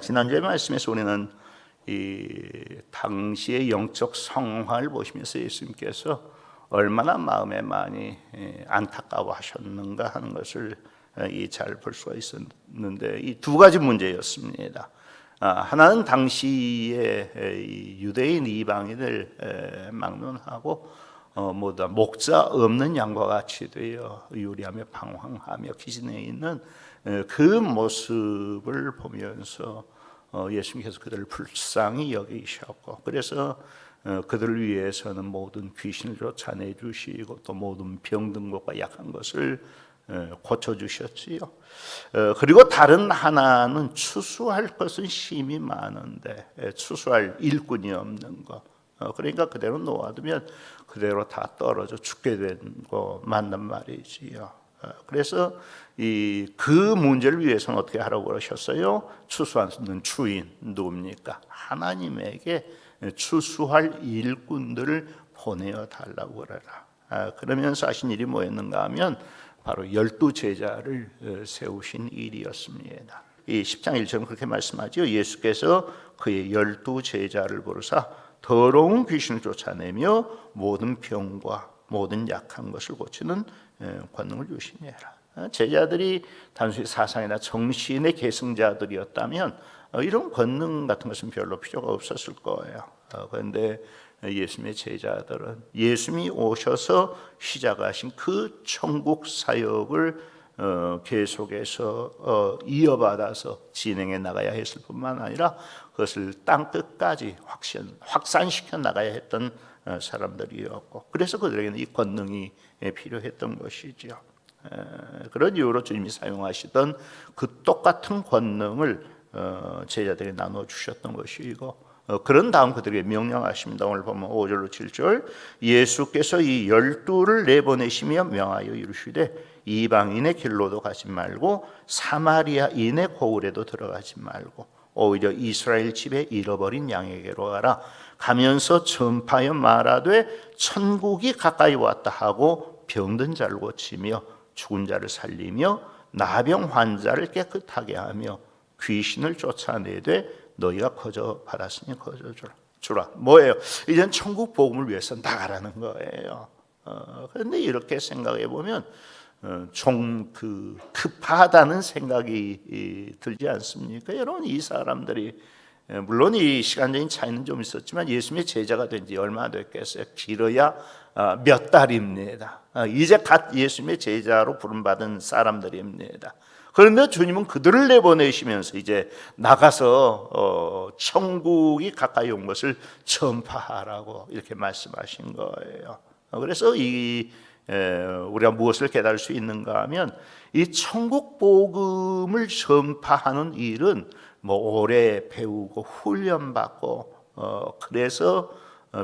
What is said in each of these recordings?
지난주에 말씀에서 우리는 이 당시의 영적 상황을 보시면서 예수님께서 얼마나 마음에 많이 안타까워하셨는가 하는 것을 잘 볼 수가 있었는데, 이 두 가지 문제였습니다. 하나는 당시에 유대인 이방인을 막론하고 모두 목자 없는 양과 같이 되어 요리하며 방황하며 기진해 있는 그 모습을 보면서 예수님께서 그들을 불쌍히 여기셨고, 그래서 그들을 위해서는 모든 귀신을 쫓아내 주시고 또 모든 병든 것과 약한 것을 고쳐주셨지요. 그리고 다른 하나는 추수할 것은 심이 많은데 추수할 일꾼이 없는 것. 그러니까 그대로 놓아두면 그대로 다 떨어져 죽게 된 거 맞는 말이지요. 그래서 그 문제를 위해서는 어떻게 하라고 그러셨어요? 추수하는 주인 누굽니까? 하나님에게 추수할 일꾼들을 보내어 달라고 그러라. 그러면서 하신 일이 뭐였는가 하면 바로 12제자를 세우신 일이었습니다. 이 10장 1절은 그렇게 말씀하죠. 예수께서 그의 12제자를 부르사 더러운 귀신을 쫓아내며 모든 병과 모든 약한 것을 고치는 권능을 주시니라. 제자들이 단순히 사상이나 정신의 계승자들이었다면 이런 권능 같은 것은 별로 필요가 없었을 거예요. 그런데 예수님의 제자들은 예수님이 오셔서 시작하신 그 천국 사역을 계속해서 이어받아서 진행해 나가야 했을 뿐만 아니라 그것을 땅 끝까지 확산시켜 나가야 했던 사람들이었고, 그래서 그들에게는 이 권능이 필요했던 것이죠. 그런 이유로 주님이 사용하시던 그 똑같은 권능을 제자들에게 나눠 주셨던 것이고, 그런 다음 그들에게 명령하십니다. 오늘 보면 5절로 7절, 예수께서 이 12를 내보내시며 명하여 이르시되 이방인의 길로도 가지 말고 사마리아인의 고을에도 들어가지 말고 오히려 이스라엘 집에 잃어버린 양에게로 가라. 가면서 전파하여 말하되 천국이 가까이 왔다 하고 병든 자를 고치며 죽은 자를 살리며 나병 환자를 깨끗하게 하며 귀신을 쫓아내되 너희가 거저 받았으니 거저 주라. 뭐예요? 이젠 천국 복음을 위해서 나가라는 거예요. 그런데 이렇게 생각해 보면 좀 급하다는 생각이 들지 않습니까? 여러분, 이 사람들이 물론 이 시간적인 차이는 좀 있었지만 예수님의 제자가 된 지 얼마나 됐겠어요? 길어야 몇 달입니다. 이제 갓 예수님의 제자로 부름받은 사람들입니다. 그런데 주님은 그들을 내보내시면서 이제 나가서 천국이 가까이 온 것을 전파하라고 이렇게 말씀하신 거예요. 그래서 우리가 무엇을 깨달을 수 있는가 하면 이 천국 복음을 전파하는 일은 뭐 오래 배우고 훈련받고 그래서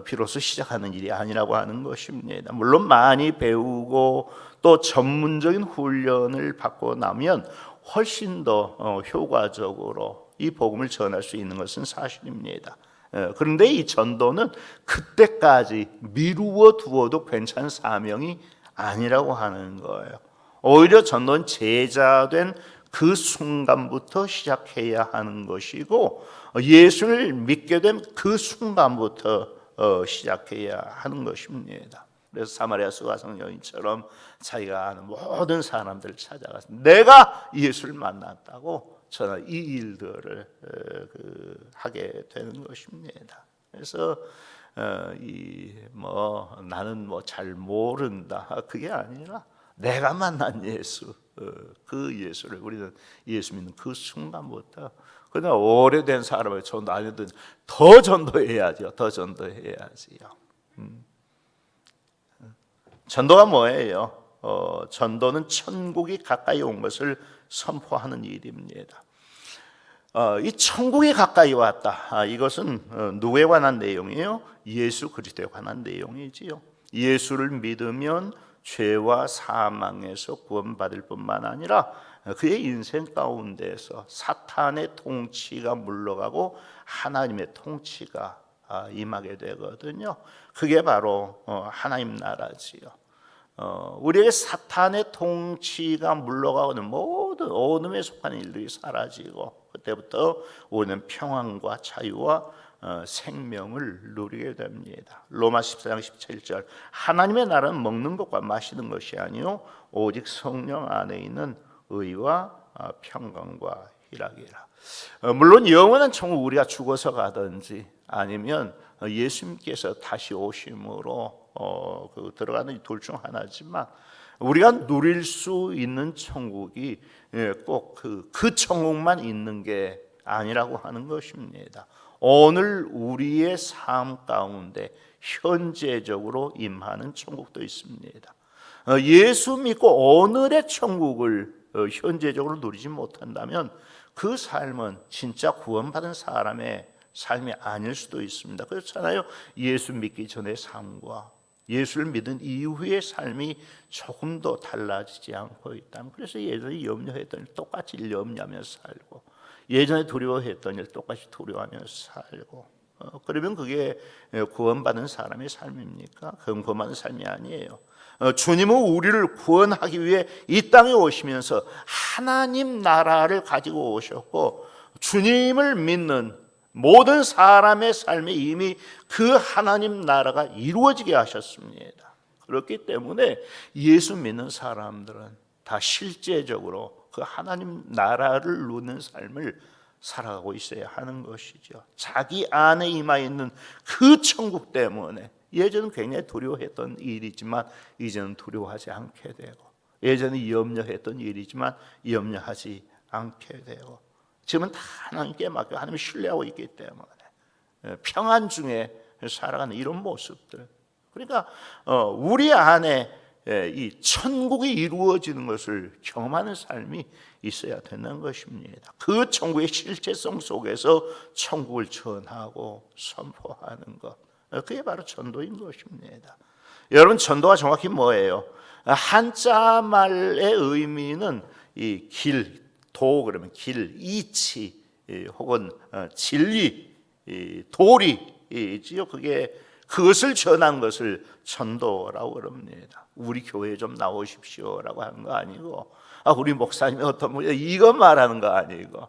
비로소 시작하는 일이 아니라고 하는 것입니다. 물론 많이 배우고 또 전문적인 훈련을 받고 나면 훨씬 더 효과적으로 이 복음을 전할 수 있는 것은 사실입니다. 그런데 이 전도는 그때까지 미루어 두어도 괜찮은 사명이 아니라고 하는 거예요. 오히려 전도는 제자된 그 순간부터 시작해야 하는 것이고 예수를 믿게 된 그 순간부터 시작해야 하는 것입니다. 그래서 사마리아 수가성 여인처럼 자기가 아는 모든 사람들을 찾아가서 내가 예수를 만났다고 저는 이 일들을 하게 되는 것입니다. 그래서 나는 잘 모른다 그게 아니라 내가 만난 예수, 그 예수를 우리는 예수 믿는 그 순간부터 그러나 오래된 사람을 전도 안 해도 더 전도해야죠. 더 전도해야지요. 전도가 뭐예요? 전도는 천국이 가까이 온 것을 선포하는 일입니다. 이 천국이 가까이 왔다. 이것은 누구에 관한 내용이에요? 예수 그리스도에 관한 내용이지요. 예수를 믿으면 죄와 사망에서 구원받을 뿐만 아니라 그의 인생 가운데서 사탄의 통치가 물러가고 하나님의 통치가 임하게 되거든요. 그게 바로 하나님 나라지요. 우리에게 사탄의 통치가 물러가고는 모든 모든 어둠에 속한 일들이 사라지고 그때부터 우리는 평안과 자유와 생명을 누리게 됩니다. 로마 14장 17절 하나님의 나라는 먹는 것과 마시는 것이 아니요 오직 성령 안에 있는 의와 평강과 희락이라. 물론 영원한 천국 우리가 죽어서 가든지 아니면 예수님께서 다시 오심으로 들어가는 둘 중 하나지만 우리가 누릴 수 있는 천국이 꼭 그 천국만 있는 게 아니라고 하는 것입니다. 오늘 우리의 삶 가운데 현재적으로 임하는 천국도 있습니다. 예수 믿고 오늘의 천국을 현재적으로 누리지 못한다면 그 삶은 진짜 구원받은 사람의 삶이 아닐 수도 있습니다. 그렇잖아요. 예수 믿기 전의 삶과 예수를 믿은 이후의 삶이 조금도 달라지지 않고 있다면, 그래서 예전에 염려했던 일 똑같이 염려하면서 살고 예전에 두려워했던 일 똑같이 두려워하면서 살고 그러면 그게 구원받은 사람의 삶입니까? 그건 구원받은 삶이 아니에요. 주님은 우리를 구원하기 위해 이 땅에 오시면서 하나님 나라를 가지고 오셨고 주님을 믿는 모든 사람의 삶에 이미 그 하나님 나라가 이루어지게 하셨습니다. 그렇기 때문에 예수 믿는 사람들은 다 실제적으로 그 하나님 나라를 누리는 삶을 살아가고 있어야 하는 것이죠. 자기 안에 임하 있는 그 천국 때문에 예전은 굉장히 두려워했던 일이지만 이제는 두려워하지 않게 되고, 예전에 염려했던 일이지만 염려하지 않게 되고, 지금은 다 하나님께 맡겨 하나님을 신뢰하고 있기 때문에 평안 중에 살아가는 이런 모습들. 그러니까 우리 안에 이 천국이 이루어지는 것을 경험하는 삶이 있어야 되는 것입니다. 그 천국의 실체성 속에서 천국을 전하고 선포하는 것, 그게 바로 전도인 것입니다. 여러분, 전도가 정확히 뭐예요? 한자 말의 의미는 이 길, 도 그러면 길, 이치 혹은 진리, 도리지요. 그것을 전한 것을 전도라고 그럽니다. 우리 교회에 좀 나오십시오라고 하는 거 아니고, 우리 목사님이 어떤 분이야 이거 말하는 거 아니고,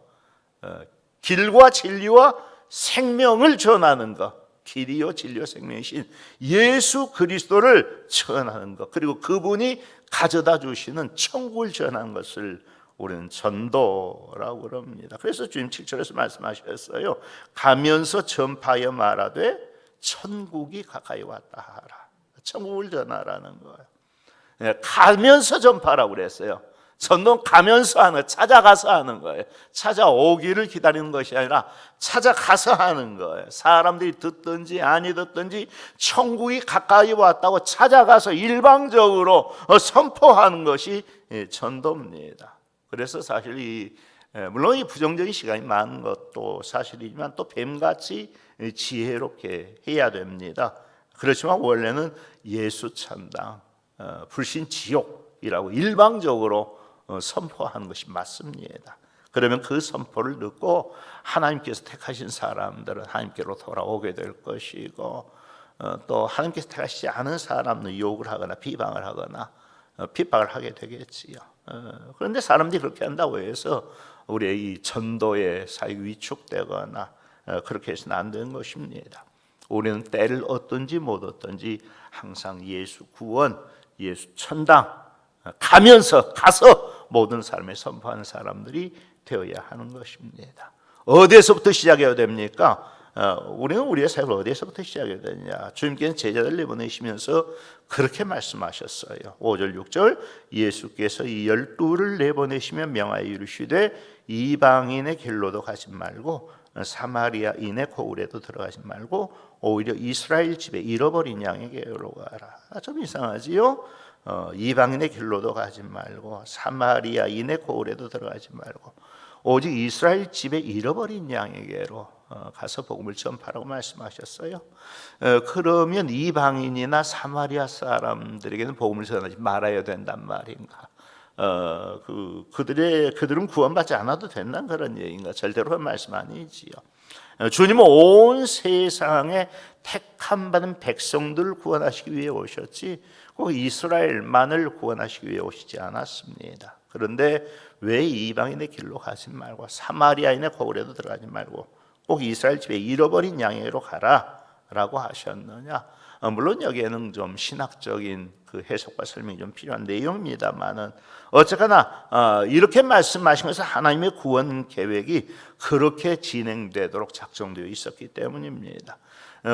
길과 진리와 생명을 전하는 것, 길이요 진리요 생명이신 예수 그리스도를 전하는 것, 그리고 그분이 가져다 주시는 천국을 전하는 것을 우리는 전도라고 그럽니다. 그래서 주님 7절에서 말씀하셨어요. 가면서 전파하여 말하되 천국이 가까이 왔다 하라. 천국을 전하라는 거예요. 가면서 전파라고 그랬어요. 전도는 가면서 하는 거예요. 찾아가서 하는 거예요. 찾아오기를 기다리는 것이 아니라 찾아가서 하는 거예요. 사람들이 듣든지 아니 듣든지 천국이 가까이 왔다고 찾아가서 일방적으로 선포하는 것이 전도입니다. 그래서 사실 물론 이 부정적인 시간이 많은 것도 사실이지만 또 뱀같이 지혜롭게 해야 됩니다. 그렇지만 원래는 예수 천당, 불신 지옥이라고 일방적으로 선포하는 것이 맞습니다. 그러면 그 선포를 듣고 하나님께서 택하신 사람들은 하나님께로 돌아오게 될 것이고, 또 하나님께서 택하시지 않은 사람은 욕을 하거나 비방을 하거나 핍박을 하게 되겠지요. 그런데 사람들이 그렇게 한다고 해서 우리의 이 전도의 사역이 위축되거나 그렇게 해서는 안 되는 것입니다. 우리는 때를 얻든지 못 얻든지 항상 예수 구원, 예수 천당 가서 모든 삶에 선포하는 사람들이 되어야 하는 것입니다. 어디에서부터 시작해야 됩니까? 우리는 우리의 사역을 어디에서부터 시작해야 되느냐? 주님께서는 제자들 내보내시면서 그렇게 말씀하셨어요. 5절 6절 예수께서 이 12를 내보내시며 명하여 이르시되 이방인의 길로도 가지 말고 사마리아인의 고을에도 들어가지 말고 오히려 이스라엘 집에 잃어버린 양에게로 가라. 좀 이상하지요? 이방인의 길로도 가지 말고 사마리아인의 고을에도 들어가지 말고 오직 이스라엘 집에 잃어버린 양에게로 가서 복음을 전파라고 말씀하셨어요. 그러면 이방인이나 사마리아 사람들에게는 복음을 전하지 말아야 된단 말인가? 그들은 구원받지 않아도 된다는 그런 얘기인가? 절대로 그런 말씀 아니지요. 주님은 온 세상에 택함 받은 백성들을 구원하시기 위해 오셨지 꼭 이스라엘만을 구원하시기 위해 오시지 않았습니다. 그런데 왜 이방인의 길로 가지 말고 사마리아인의 고을에도 들어가지 말고 꼭 이스라엘 집에 잃어버린 양에게로 가라라고 하셨느냐? 물론 여기에는 좀 신학적인 그 해석과 설명이 좀 필요한 내용입니다만은 어쨌거나 이렇게 말씀하신 것은 하나님의 구원 계획이 그렇게 진행되도록 작정되어 있었기 때문입니다.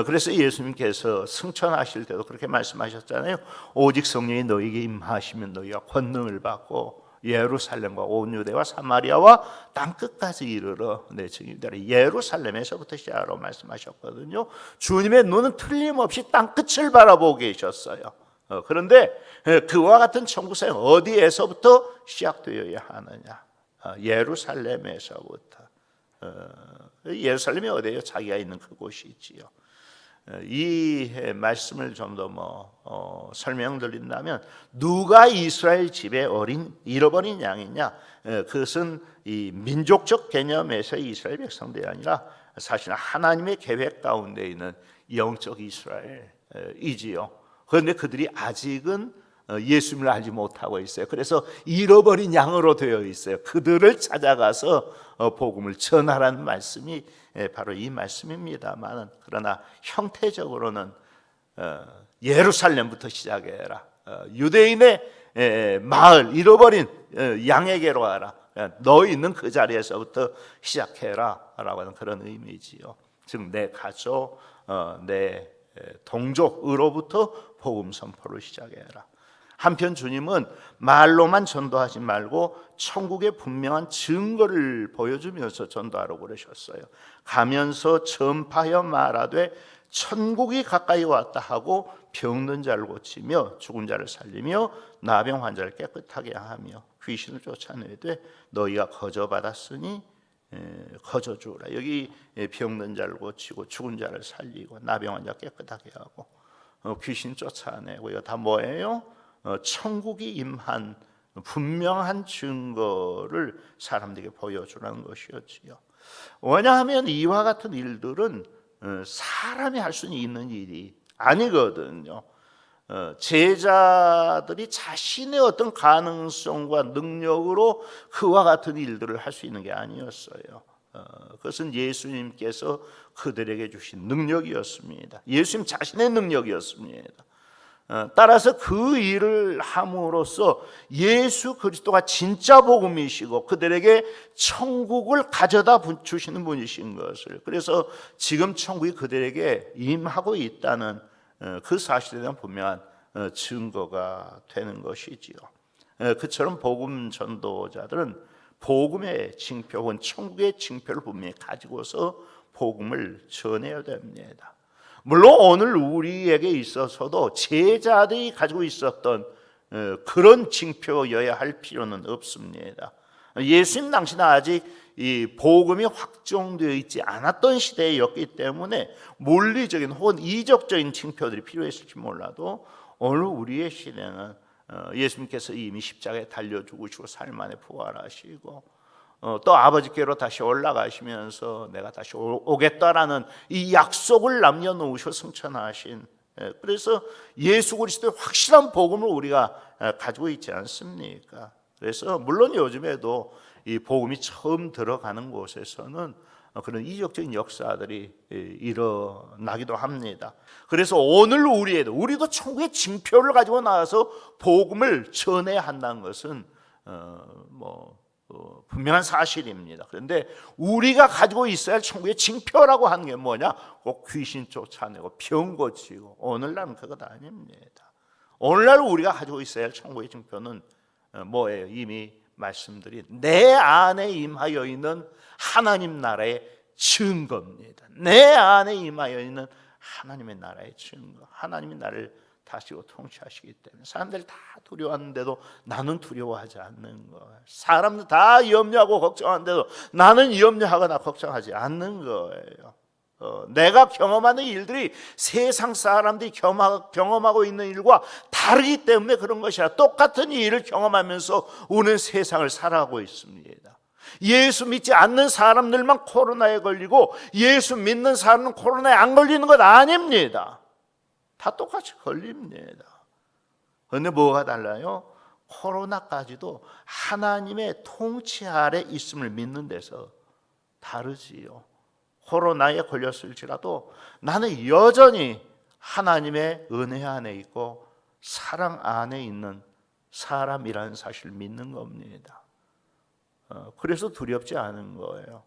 그래서 예수님께서 승천하실 때도 그렇게 말씀하셨잖아요. 오직 성령이 너희에게 임하시면 너희가 권능을 받고 예루살렘과 온 유대와 사마리아와 땅 끝까지 이르러 내 증인이 되라. 예루살렘에서부터 시작하라고 말씀하셨거든요. 주님의 눈은 틀림없이 땅 끝을 바라보고 계셨어요. 그런데 그와 같은 천국사역 어디에서부터 시작되어야 하느냐? 예루살렘에서부터. 예루살렘이 어디예요? 자기가 있는 그곳이지요. 이 말씀을 좀 더 설명드린다면 누가 이스라엘 집에 잃어버린 양이냐? 그것은 이 민족적 개념에서 이스라엘 백성들이 아니라 사실 하나님의 계획 가운데 있는 영적 이스라엘이지요. 그런데 그들이 아직은 예수님을 알지 못하고 있어요. 그래서 잃어버린 양으로 되어 있어요. 그들을 찾아가서 복음을 전하라는 말씀이 바로 이 말씀입니다만, 그러나 형태적으로는 예루살렘부터 시작해라. 유대인의 마을 잃어버린 양에게로 가라. 너 있는 그 자리에서부터 시작해라 라고 하는 그런 의미지요. 즉 내 가족, 내 동족으로부터 복음 선포를 시작해라. 한편 주님은 말로만 전도하지 말고 천국의 분명한 증거를 보여주면서 전도하라고 그러셨어요. 가면서 전파하여 말하되 천국이 가까이 왔다 하고 병든 자를 고치며 죽은 자를 살리며 나병 환자를 깨끗하게 하며 귀신을 쫓아내되 너희가 거저받았으니 거저주라. 여기 병든 자를 고치고 죽은 자를 살리고 나병 환자 깨끗하게 하고 귀신 쫓아내고 이거 다 뭐예요? 천국이 임한 분명한 증거를 사람들에게 보여주라는 것이었지요. 왜냐하면 이와 같은 일들은 사람이 할 수 있는 일이 아니거든요. 제자들이 자신의 어떤 가능성과 능력으로 그와 같은 일들을 할 수 있는 게 아니었어요. 그것은 예수님께서 그들에게 주신 능력이었습니다. 예수님 자신의 능력이었습니다. 따라서 그 일을 함으로써 예수 그리스도가 진짜 복음이시고 그들에게 천국을 가져다 주시는 분이신 것을, 그래서 지금 천국이 그들에게 임하고 있다는 그 사실에 대한 분명한 증거가 되는 것이지요. 그처럼 복음 전도자들은 복음의 징표 혹은 천국의 징표를 분명히 가지고서 복음을 전해야 됩니다. 물론 오늘 우리에게 있어서도 제자들이 가지고 있었던 그런 징표여야 할 필요는 없습니다. 예수님 당시는 아직 이 복음이 확정되어 있지 않았던 시대였기 때문에 물리적인 혹은 이적적인 징표들이 필요했을지 몰라도 오늘 우리의 시대는 예수님께서 이미 십자가에 달려 죽으시고 사흘 만에 부활하시고 또 아버지께로 다시 올라가시면서 내가 다시 오겠다라는 이 약속을 남겨놓으셔 승천하신, 그래서 예수 그리스도의 확실한 복음을 우리가 가지고 있지 않습니까? 그래서 물론 요즘에도 이 복음이 처음 들어가는 곳에서는 그런 이적적인 역사들이 일어나기도 합니다. 그래서 오늘 우리도 천국의 징표를 가지고 나와서 복음을 전해야 한다는 것은 분명한 사실입니다. 그런데 우리가 가지고 있어야 할 천국의 징표라고 하는 게 뭐냐? 꼭 귀신 쫓아내고 병 고치고, 오늘날은 그것 아닙니다. 오늘날 우리가 가지고 있어야 할 천국의 징표는 뭐예요? 이미 말씀드린 내 안에 임하여 있는 하나님 나라의 증거입니다. 내 안에 임하여 있는 하나님의 나라의 증거. 하나님이 나를 다시고 통치하시기 때문에 사람들이 다 두려워하는데도 나는 두려워하지 않는 거예요. 사람들 다 염려하고 걱정하는데도 나는 염려하거나 걱정하지 않는 거예요. 내가 경험하는 일들이 세상 사람들이 경험하고 있는 일과 다르기 때문에 그런 것이라, 똑같은 일을 경험하면서 우리는 세상을 살아가고 있습니다. 예수 믿지 않는 사람들만 코로나에 걸리고 예수 믿는 사람은 코로나에 안 걸리는 것 아닙니다. 다 똑같이 걸립니다. 그런데 뭐가 달라요? 코로나까지도 하나님의 통치 아래 있음을 믿는 데서 다르지요. 코로나에 걸렸을지라도 나는 여전히 하나님의 은혜 안에 있고 사랑 안에 있는 사람이라는 사실을 믿는 겁니다. 그래서 두렵지 않은 거예요.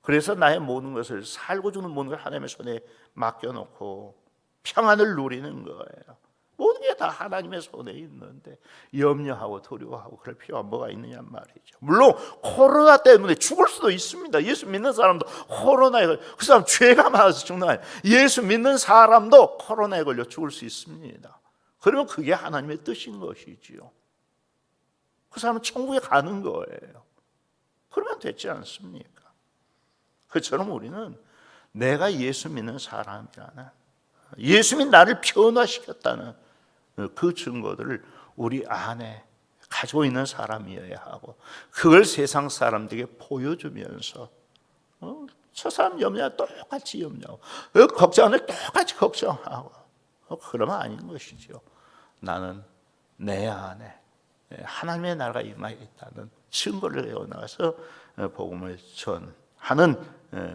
그래서 나의 모든 것을, 살고 죽는 모든 걸 하나님의 손에 맡겨놓고 평안을 누리는 거예요. 모든 게 다 하나님의 손에 있는데 염려하고 두려워하고 그럴 필요가 뭐가 있느냐 말이죠. 물론 코로나 때문에 죽을 수도 있습니다. 예수 믿는 사람도 코로나에 걸려, 그 사람 죄가 많아서 죽는 거 아니에요. 예수 믿는 사람도 코로나에 걸려 죽을 수 있습니다. 그러면 그게 하나님의 뜻인 것이지요. 그 사람은 천국에 가는 거예요. 그러면 됐지 않습니까? 그처럼 우리는 내가 예수 믿는 사람이라는, 예수님이 나를 변화시켰다는 그 증거들을 우리 안에 가지고 있는 사람이어야 하고, 그걸 세상 사람들에게 보여주면서 저 사람 염려 똑같이 염려하고 걱정을 똑같이 걱정하고 그러면 아닌 것이죠. 나는 내 안에 하나님의 나라가 임하여 있다는 증거를 내어나가서 복음을 전하는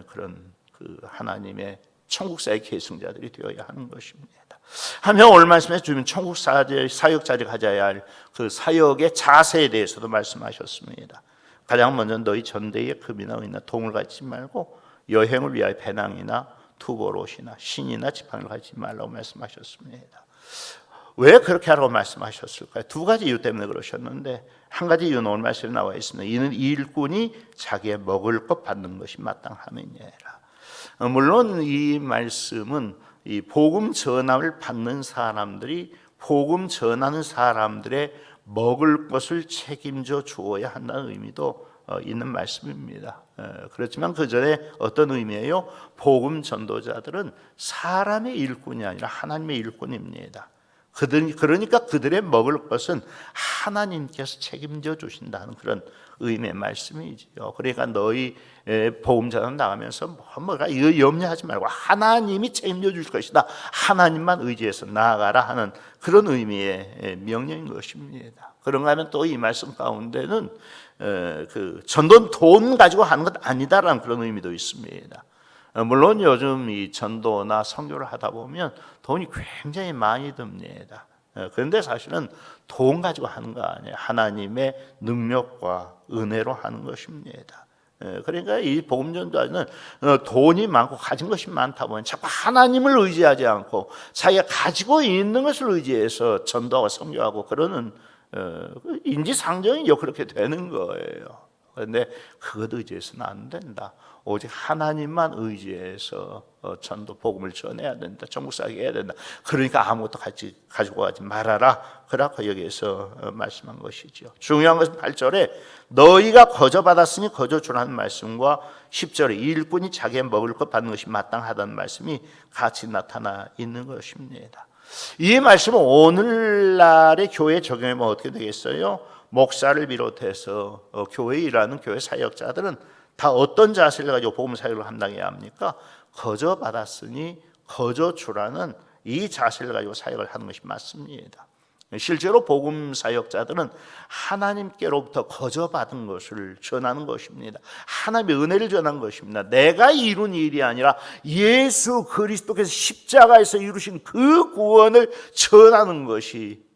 그런 그 하나님의 천국사의 계승자들이 되어야 하는 것입니다. 하며 오늘 말씀에 주님 천국 사역자들이 가져야 할 그 사역의 자세에 대해서도 말씀하셨습니다. 가장 먼저 너희 전대에 금이나 은이나 동을 갖지 말고 여행을 위하여 배낭이나 투보롯이나 신이나 지팡이를 갖지 말라고 말씀하셨습니다. 왜 그렇게 하라고 말씀하셨을까요? 두 가지 이유 때문에 그러셨는데, 한 가지 이유는 오늘 말씀에 나와 있습니다. 이는 일꾼이 자기의 먹을 것 받는 것이 마땅함이니라. 물론 이 말씀은 이 복음 전함을 받는 사람들이 복음 전하는 사람들의 먹을 것을 책임져 주어야 한다는 의미도 있는 말씀입니다. 그렇지만 그 전에 어떤 의미예요? 복음 전도자들은 사람의 일꾼이 아니라 하나님의 일꾼입니다. 그러니까 그들의 먹을 것은 하나님께서 책임져 주신다는 그런 의미의 말씀이지요. 그러니까 너희 복음전은 나가면서 뭐가 이거 염려하지 말고 하나님이 책임져 줄 것이다, 하나님만 의지해서 나아가라 하는 그런 의미의 명령인 것입니다. 그런가 하면 또 이 말씀 가운데는 그 전도는 돈 가지고 하는 것 아니다라는 그런 의미도 있습니다. 물론 요즘 이 전도나 선교를 하다 보면 돈이 굉장히 많이 듭니다. 그런데 사실은 돈 가지고 하는 거 아니에요. 하나님의 능력과 은혜로 하는 것입니다. 그러니까 이 복음 전도자는 돈이 많고 가진 것이 많다 보면 자꾸 하나님을 의지하지 않고 자기가 가지고 있는 것을 의지해서 전도하고 선교하고 그러는 인지상정이요, 그렇게 되는 거예요. 그런데 그것 의지해서는 안 된다. 오직 하나님만 의지해서 전도 복음을 전해야 된다. 천국 사역을 해야 된다. 그러니까 아무것도 가지고 가지 말아라. 그라고 여기에서 말씀한 것이죠. 중요한 것은 8절에 너희가 거저 받았으니 거저 주라는 말씀과 10절에 일꾼이 자기의 먹을 것 받는 것이 마땅하다는 말씀이 같이 나타나 있는 것입니다. 이 말씀은 오늘날의 교회에 적용하면 어떻게 되겠어요? 목사를 비롯해서 교회에 일하는 교회 사역자들은 다 어떤 자세를 가지고 복음 사역을 감당해야 합니까? 거저 받았으니 거저 주라는 이 자세를 가지고 사역을 하는 것이 맞습니다. 실제로 복음 사역자들은 하나님께로부터 거저 받은 것을 전하는 것입니다. 하나님의 은혜를 전하는 것입니다. 내가 이룬 일이 아니라 예수 그리스도께서 십자가에서 이루신 그 구원을 전하는 것이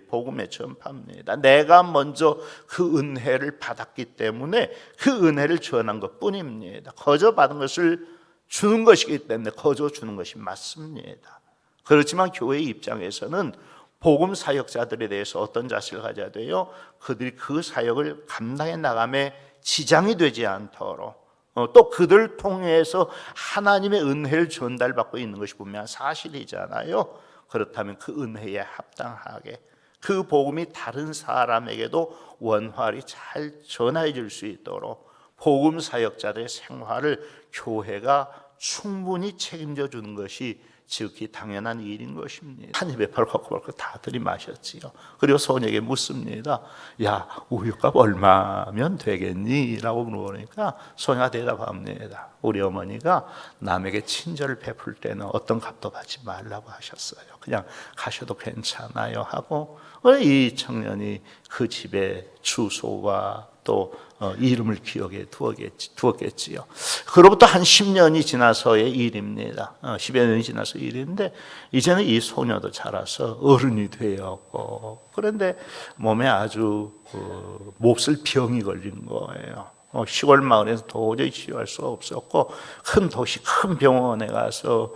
복음의 전파입니다. 내가 먼저 그 은혜를 받았기 때문에 그 은혜를 전한 것뿐입니다. 거저 받은 것을 주는 것이기 때문에 거저 주는 것이 맞습니다. 그렇지만 교회의 입장에서는 복음 사역자들에 대해서 어떤 자세를 가져야 돼요? 그들이 그 사역을 감당해 나감에 지장이 되지 않도록, 또 그들 통해서 하나님의 은혜를 전달받고 있는 것이 분명한 사실이잖아요. 그렇다면 그 은혜에 합당하게 그 복음이 다른 사람에게도 원활히 잘 전해 줄 수 있도록 복음 사역자들의 생활을 교회가 충분히 책임져 주는 것이 지극히 당연한 일인 것입니다. 한 입에 벌컥벌컥 다 들이마셨지요. 그리고 소녀에게 묻습니다. 야, 우유값 얼마면 되겠니? 라고 물어보니까 소녀가 대답합니다. 우리 어머니가 남에게 친절을 베풀 때는 어떤 값도 받지 말라고 하셨어요. 그냥 가셔도 괜찮아요 하고, 이 청년이 그 집의 주소와 또 이름을 기억에 두었겠지요. 그로부터 한 10년이 지나서의 일입니다. 10여 년이 지나서 일인데 이제는 이 소녀도 자라서 어른이 되었고, 그런데 몸에 아주 몹쓸 병이 걸린 거예요. 시골 마을에서 도저히 치료할 수가 없었고 큰 도시 큰 병원에 가서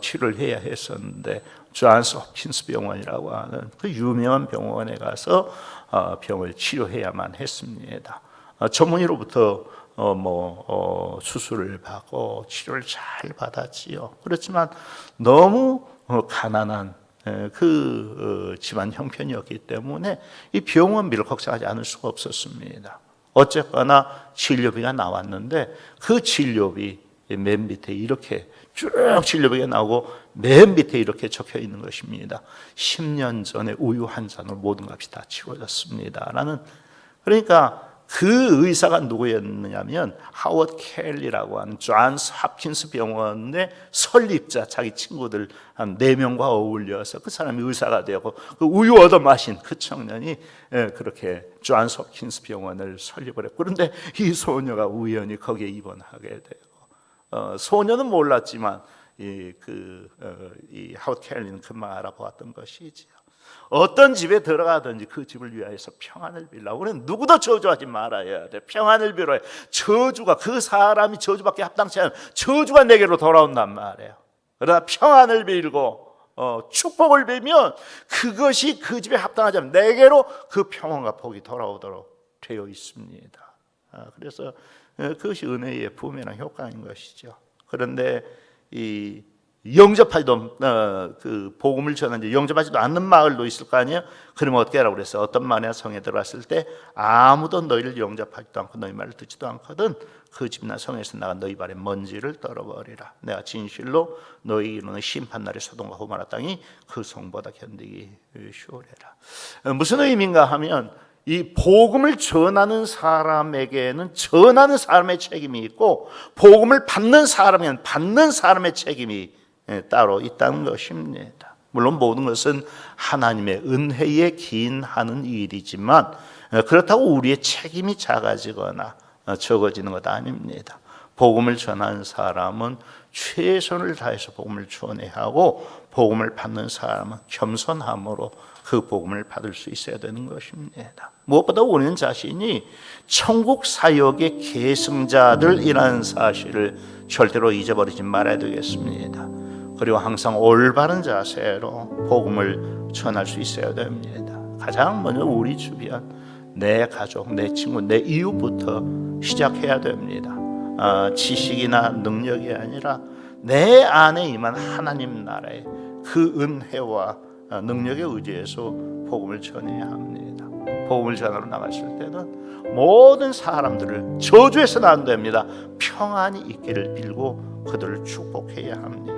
치료를 해야 했었는데 존스 홉킨스 병원이라고 하는 그 유명한 병원에 가서 병을 치료해야만 했습니다. 전문의로부터 수술을 받고 치료를 잘 받았지요. 그렇지만 너무 가난한 그 집안 형편이었기 때문에 이 병원비를 걱정하지 않을 수가 없었습니다. 어쨌거나 진료비가 나왔는데 그 진료비 맨 밑에 이렇게 쭉 진료비가 나오고 맨 밑에 이렇게 적혀 있는 것입니다. 10년 전에 우유 한 잔으로 모든 값이 다 치워졌습니다 라는. 그러니까 그 의사가 누구였느냐면 하워드 켈리라고 하는 존스 홉킨스 병원의 설립자, 자기 친구들 한 4명과 어울려서 그 사람이 의사가 되고 그 우유 얻어 마신 그 청년이 그렇게 존스 홉킨스 병원을 설립을 했고, 그런데 이 소녀가 우연히 거기에 입원하게 되고, 소녀는 몰랐지만 이 하워드 켈리는 금방 알아보았던 것이지요. 어떤 집에 들어가든지 그 집을 위하여서 평안을 빌라고. 그래, 누구도 저주하지 말아야 돼. 평안을 빌어야. 저주가, 그 사람이 저주밖에 합당치 않은 저주가 내게로 돌아온단 말이에요. 그러나 평안을 빌고 축복을 빌면 그것이 그 집에 합당하지 않으면 내게로 그 평안과 복이 돌아오도록 되어 있습니다. 그래서 그것이 은혜의 부메랑 효과인 것이죠. 그런데 이 영접하지도 그 복음을 전하는데 영접하지도 않는 마을도 있을 거 아니에요. 그러면 어떻게 하라고 그랬어요? 어떤 마을에 성에 들어갔을 때 아무도 너희를 영접하지도 않고 너희 말을 듣지도 않거든 그 집이나 성에서 나간 너희 발에 먼지를 떨어버리라. 내가 진실로 너희 이루는 심판날의 소돔과 고모라 땅이 그 성보다 견디기 쉬우리라. 무슨 의미인가 하면 이 복음을 전하는 사람에게는 전하는 사람의 책임이 있고 복음을 받는 사람에게는 받는 사람의 책임이 따로 있다는 것입니다. 물론 모든 것은 하나님의 은혜에 기인하는 일이지만 그렇다고 우리의 책임이 작아지거나 적어지는 것 아닙니다. 복음을 전하는 사람은 최선을 다해서 복음을 전해야 하고 복음을 받는 사람은 겸손함으로 그 복음을 받을 수 있어야 되는 것입니다. 무엇보다 우리는 자신이 천국 사역의 계승자들이라는 사실을 절대로 잊어버리지 말아야 되겠습니다. 그리고 항상 올바른 자세로 복음을 전할 수 있어야 됩니다. 가장 먼저 우리 주변, 내 가족, 내 친구, 내 이웃부터 시작해야 됩니다. 지식이나 능력이 아니라 내 안에 임한 하나님 나라의 그 은혜와 능력에 의지해서 복음을 전해야 합니다. 복음을 전하러 나갔을 때는 모든 사람들을 저주해서는 안 됩니다. 평안이 있기를 빌고 그들을 축복해야 합니다.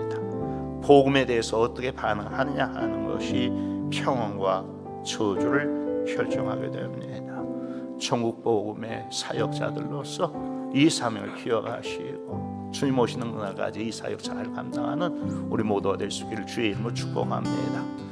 복음에 대해서 어떻게 반응하느냐 하는 것이 평안과 저주를 결정하게 됩니다. 천국 복음의 사역자들로서 이 사명을 기억하시고 주님 오시는 그날까지 이 사역 잘 감당하는 우리 모두가 될 수 있기를 주의 이름으로 축복합니다.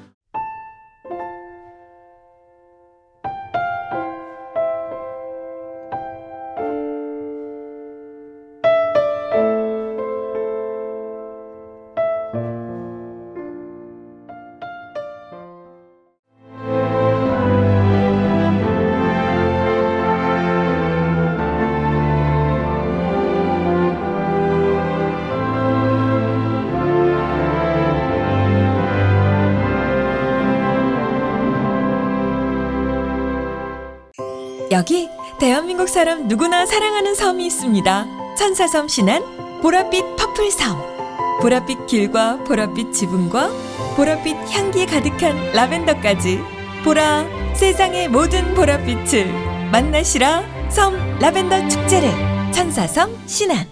여기 대한민국 사람 누구나 사랑하는 섬이 있습니다. 천사섬 신안 보랏빛 퍼플섬. 보랏빛 길과 보랏빛 지붕과 보랏빛 향기에 가득한 라벤더까지 보라 세상의 모든 보랏빛을 만나시라. 섬 라벤더 축제를 천사섬 신안.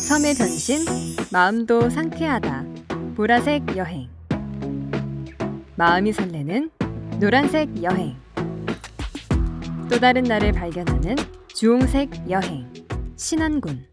섬의 전신 마음도 상쾌하다. 보라색 여행, 마음이 설레는 노란색 여행, 또 다른 나를 발견하는 주홍색 여행, 신안군.